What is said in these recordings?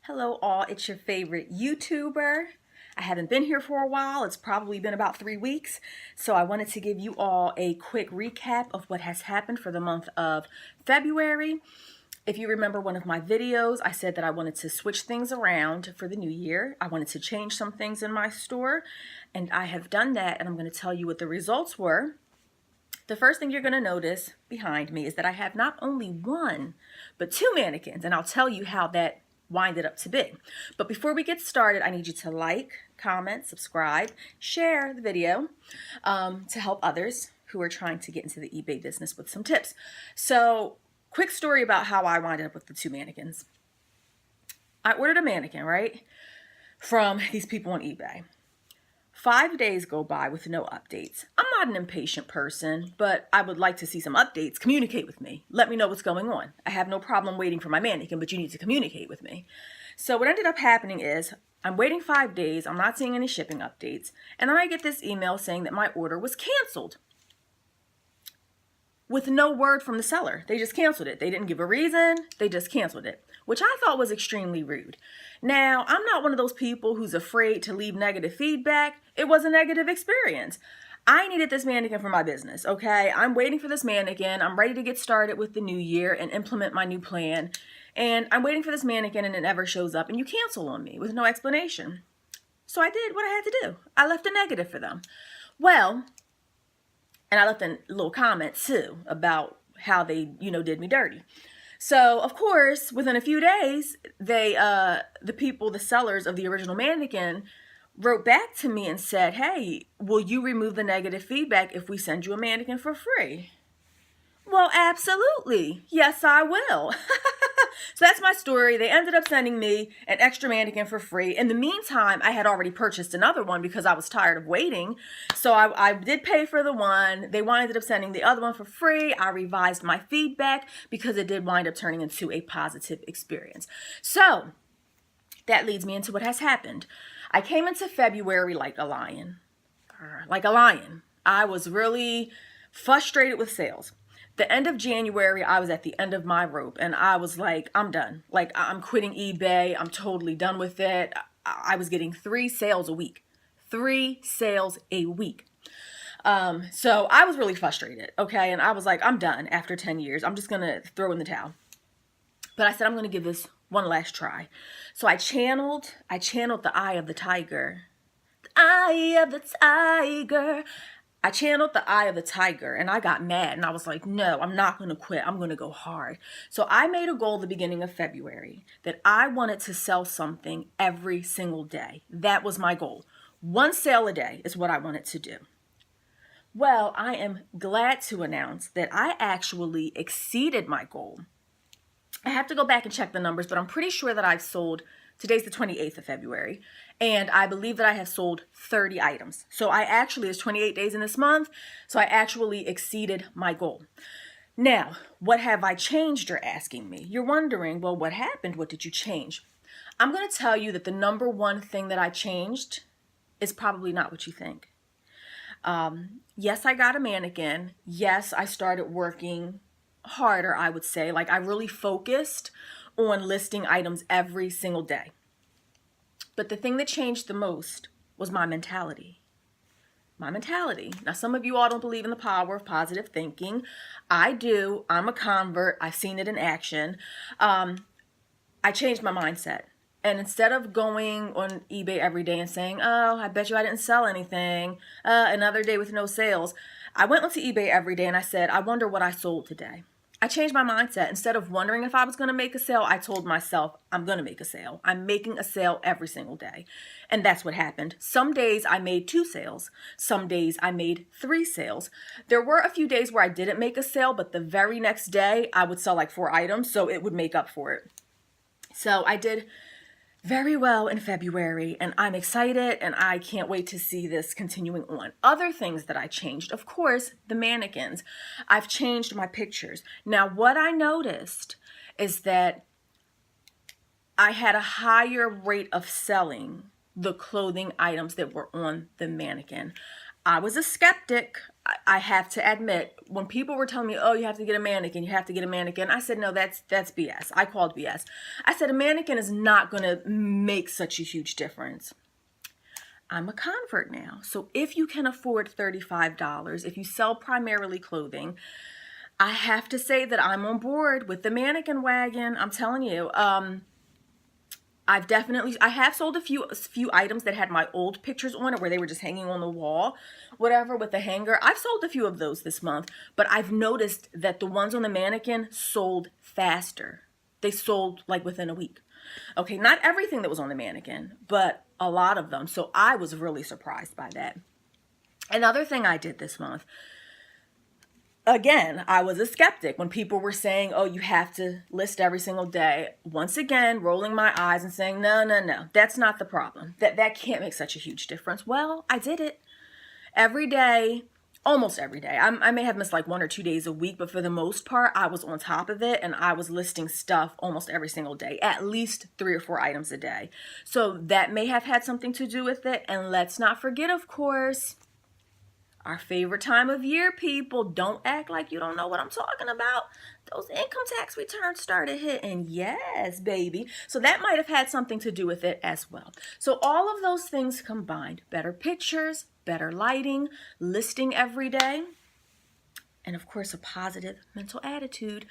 Hello all, it's your favorite YouTuber. I haven't been here for a while. It's probably been about 3 weeks. So I wanted to give you all a quick recap of what has happened for the month of February. If you remember one of my videos, I said that I wanted to switch things around for the new year. I wanted to change some things in my store, and I have done that, and I'm going to tell you what the results were. The first thing you're going to notice behind me is that I have not only one, but two mannequins, and I'll tell you how that winded up to be. But before we get started, I need you to like, comment, subscribe, share the video to help others who are trying to get into the eBay business with some tips. So, quick story about how I winded up with the two mannequins. I ordered a mannequin, right, from these people on eBay. 5 days go by with no updates. I'm not an impatient person, but I would like to see some updates. Communicate with me. Let me know what's going on. I have no problem waiting for my mannequin, but you need to communicate with me. So what ended up happening is I'm waiting 5 days. I'm not seeing any shipping updates. And then I get this email saying that my order was canceled with no word from the seller. They just canceled it. They didn't give a reason. They just canceled it, which I thought was extremely rude. Now, I'm not one of those people who's afraid to leave negative feedback. It was a negative experience. I needed this mannequin for my business, okay? I'm waiting for this mannequin. I'm ready to get started with the new year and implement my new plan. And I'm waiting for this mannequin and it never shows up and you cancel on me with no explanation. So I did what I had to do. I left a negative for them. Well, and I left a little comment too about how they, did me dirty. So, of course, within a few days, the sellers of the original mannequin wrote back to me and said, hey, will you remove the negative feedback if we send you a mannequin for free? Well, absolutely. Yes, I will. So that's my story. They ended up sending me an extra mannequin for free. In the meantime, I had already purchased another one because I was tired of waiting. So I did pay for the one. They ended up sending the other one for free. I revised my feedback because it did wind up turning into a positive experience. So that leads me into what has happened. I came into February like a lion. I was really frustrated with sales. The end of January, I was at the end of my rope and I was like, I'm done. Like, I'm quitting eBay. I'm totally done with it. I was getting 3 sales a week. 3 sales a week. So I was really frustrated, okay? And I was like, I'm done after 10 years. I'm just going to throw in the towel. But I said, I'm going to give this one last try. So I channeled the eye of the tiger. The eye of the tiger. I channeled the eye of the tiger and I got mad and I was like, no, I'm not going to quit. I'm going to go hard. So I made a goal at the beginning of February that I wanted to sell something every single day. That was my goal. 1 sale a day is what I wanted to do. Well, I am glad to announce that I actually exceeded my goal. I have to go back and check the numbers, but I'm pretty sure that I've sold, today's the 28th of February, and I believe that I have sold 30 items. So it's 28 days in this month, so I actually exceeded my goal. Now, what have I changed, you're asking me? You're wondering, well, what happened? What did you change? I'm going to tell you that the number one thing that I changed is probably not what you think. Yes, I got a mannequin. Yes, I started working harder, I would say. Like, I really focused on listing items every single day. But the thing that changed the most was my mentality. Now, some of you all don't believe in the power of positive thinking. I do. I'm a convert. I've seen it in action. I changed my mindset. And instead of going on eBay every day and saying, oh, I bet you I didn't sell anything, another day with no sales, I went onto eBay every day and I said, I wonder what I sold today. I changed my mindset. Instead of wondering if I was going to make a sale, I told myself, I'm going to make a sale. I'm making a sale every single day. And that's what happened. Some days I made 2 sales. Some days I made 3 sales. There were a few days where I didn't make a sale, but the very next day I would sell like 4 items, so it would make up for it. So I did very well in February, and I'm excited, and I can't wait to see this continuing on. Other things that I changed, of course, the mannequins. I've changed my pictures. Now, what I noticed is that I had a higher rate of selling the clothing items that were on the mannequin. I was a skeptic. I have to admit, when people were telling me, oh, you have to get a mannequin, you have to get a mannequin, I said, no, that's BS. I called BS. I said, a mannequin is not going to make such a huge difference. I'm a convert now. So if you can afford $35, if you sell primarily clothing, I have to say that I'm on board with the mannequin wagon. I'm telling you, I have sold a few items that had my old pictures on it, where they were just hanging on the wall, whatever, with the hanger. I've sold a few of those this month, but I've noticed that the ones on the mannequin sold faster. They sold like within a week. Okay, not everything that was on the mannequin, but a lot of them. So I was really surprised by that. Another thing I did this month, again, I was a skeptic when people were saying, oh, you have to list every single day. Once again, rolling my eyes and saying, no, that's not the problem. That can't make such a huge difference. Well, I did it every day, almost every day. I may have missed like 1 or 2 days a week, but for the most part, I was on top of it, and I was listing stuff almost every single day, at least 3 or 4 items a day. So that may have had something to do with it. And let's not forget, of course, our favorite time of year, people. Don't act like you don't know what I'm talking about. Those income tax returns started hitting. Yes, baby. So that might have had something to do with it as well. So all of those things combined, better pictures, better lighting, listing every day, and of course a positive mental attitude,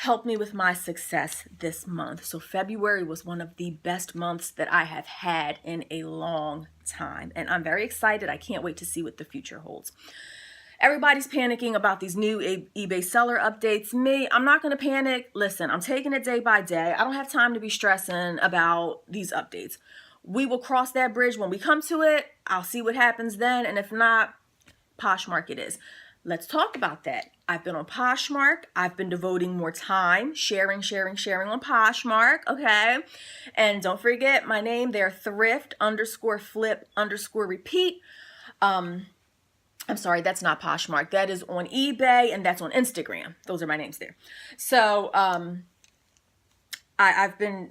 helped me with my success this month. So February was one of the best months that I have had in a long time. And I'm very excited. I can't wait to see what the future holds. Everybody's panicking about these new eBay seller updates. Me, I'm not going to panic. Listen, I'm taking it day by day. I don't have time to be stressing about these updates. We will cross that bridge when we come to it. I'll see what happens then. And if not, Poshmark it is. Let's talk about that. I've been on Poshmark. I've been devoting more time sharing on Poshmark, okay? And don't forget my name there, thrift_flip_repeat. I'm sorry, that's not Poshmark. That is on eBay, and that's on Instagram. Those are my names there. So I've been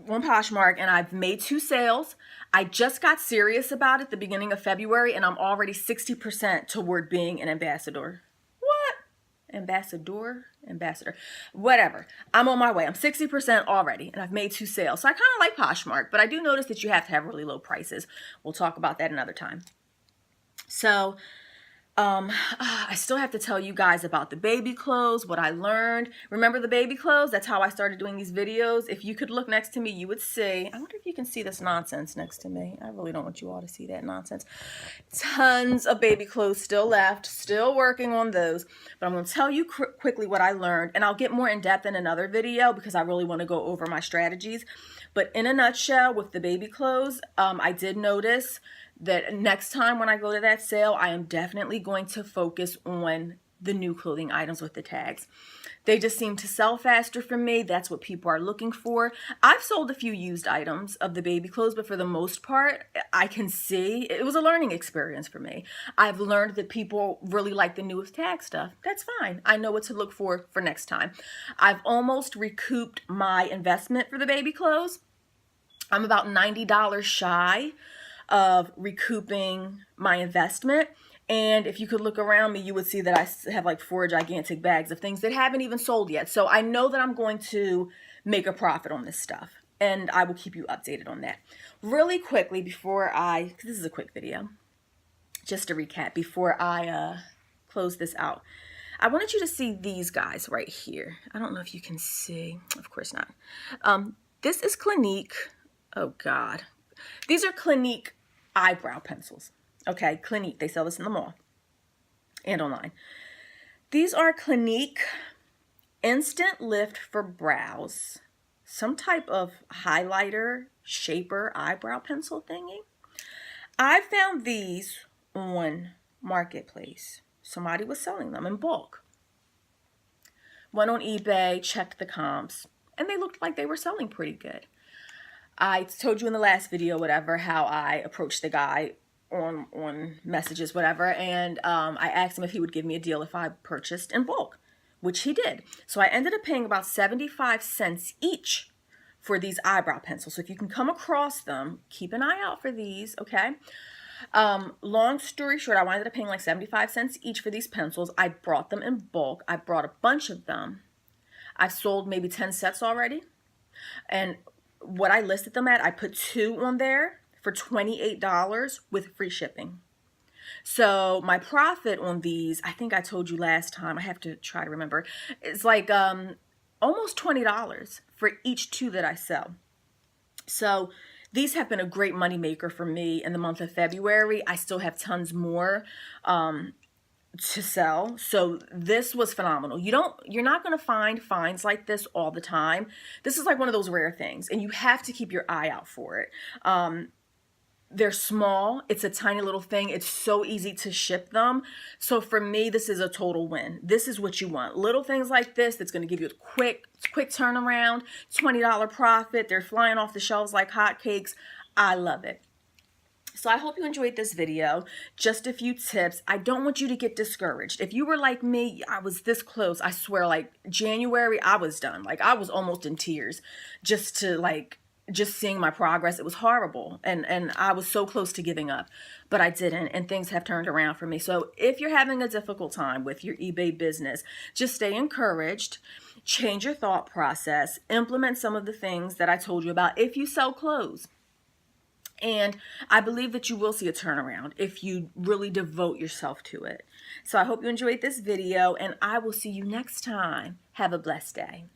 on Poshmark, and I've made 2 sales. I just got serious about it the beginning of February, and I'm already 60% toward being an ambassador. What? Ambassador? Whatever. I'm on my way. I'm 60% already, and I've made 2 sales. So I kind of like Poshmark, but I do notice that you have to have really low prices. We'll talk about that another time. So I still have to tell you guys about the baby clothes, what I learned. Remember the baby clothes? That's how I started doing these videos. If you could look next to me, you would see. I wonder if you can see this nonsense next to me. I really don't want you all to see that nonsense. Tons of baby clothes still left, still working on those. But I'm going to tell you quickly what I learned, and I'll get more in depth in another video because I really want to go over my strategies. But in a nutshell, with the baby clothes, I did notice that next time when I go to that sale, I am definitely going to focus on the new clothing items with the tags. They just seem to sell faster for me. That's what people are looking for. I've sold a few used items of the baby clothes, but for the most part, I can see it was a learning experience for me. I've learned that people really like the newest tag stuff. That's fine. I know what to look for next time. I've almost recouped my investment for the baby clothes. I'm about $90 shy of recouping my investment. And if you could look around me, you would see that I have like 4 gigantic bags of things that haven't even sold yet. So I know that I'm going to make a profit on this stuff, and I will keep you updated on that. Really quickly before because this is a quick video, just to recap before I close this out. I wanted you to see these guys right here. I don't know if you can see. Of course not. This is Clinique. Oh God. These are Clinique eyebrow pencils. Okay, Clinique. They sell this in the mall and online. These are Clinique Instant Lift for Brows. Some type of highlighter, shaper, eyebrow pencil thingy. I found these on Marketplace. Somebody was selling them in bulk. Went on eBay, checked the comps, and they looked like they were selling pretty good. I told you in the last video, whatever, how I approached the guy on messages, whatever, and I asked him if he would give me a deal if I purchased in bulk, which he did. So I ended up paying about 75 cents each for these eyebrow pencils. So if you can come across them, keep an eye out for these, okay? Long story short, I wound up paying like 75 cents each for these pencils. I brought them in bulk. I brought a bunch of them. I've sold maybe 10 sets already. And what I listed them at, I put 2 on there for $28 with free shipping. So my profit on these, I think I told you last time, I have to try to remember, it's like almost $20 for each 2 that I sell. So these have been a great money maker for me in the month of February. I still have tons more to sell. So this was phenomenal. You're not going to find finds like this all the time. This is like one of those rare things, and you have to keep your eye out for it. They're small. It's a tiny little thing. It's so easy to ship them. So for me, this is a total win. This is what you want. Little things like this that's going to give you a quick turnaround, $20 profit. They're flying off the shelves like hotcakes. I love it. So I hope you enjoyed this video. Just a few tips. I don't want you to get discouraged. If you were like me, I was this close. I swear, like January, I was done. Like I was almost in tears just seeing my progress. It was horrible. And I was so close to giving up, but I didn't. And things have turned around for me. So if you're having a difficult time with your eBay business, just stay encouraged, change your thought process, implement some of the things that I told you about if you sell clothes. And I believe that you will see a turnaround if you really devote yourself to it. So I hope you enjoyed this video, and I will see you next time. Have a blessed day.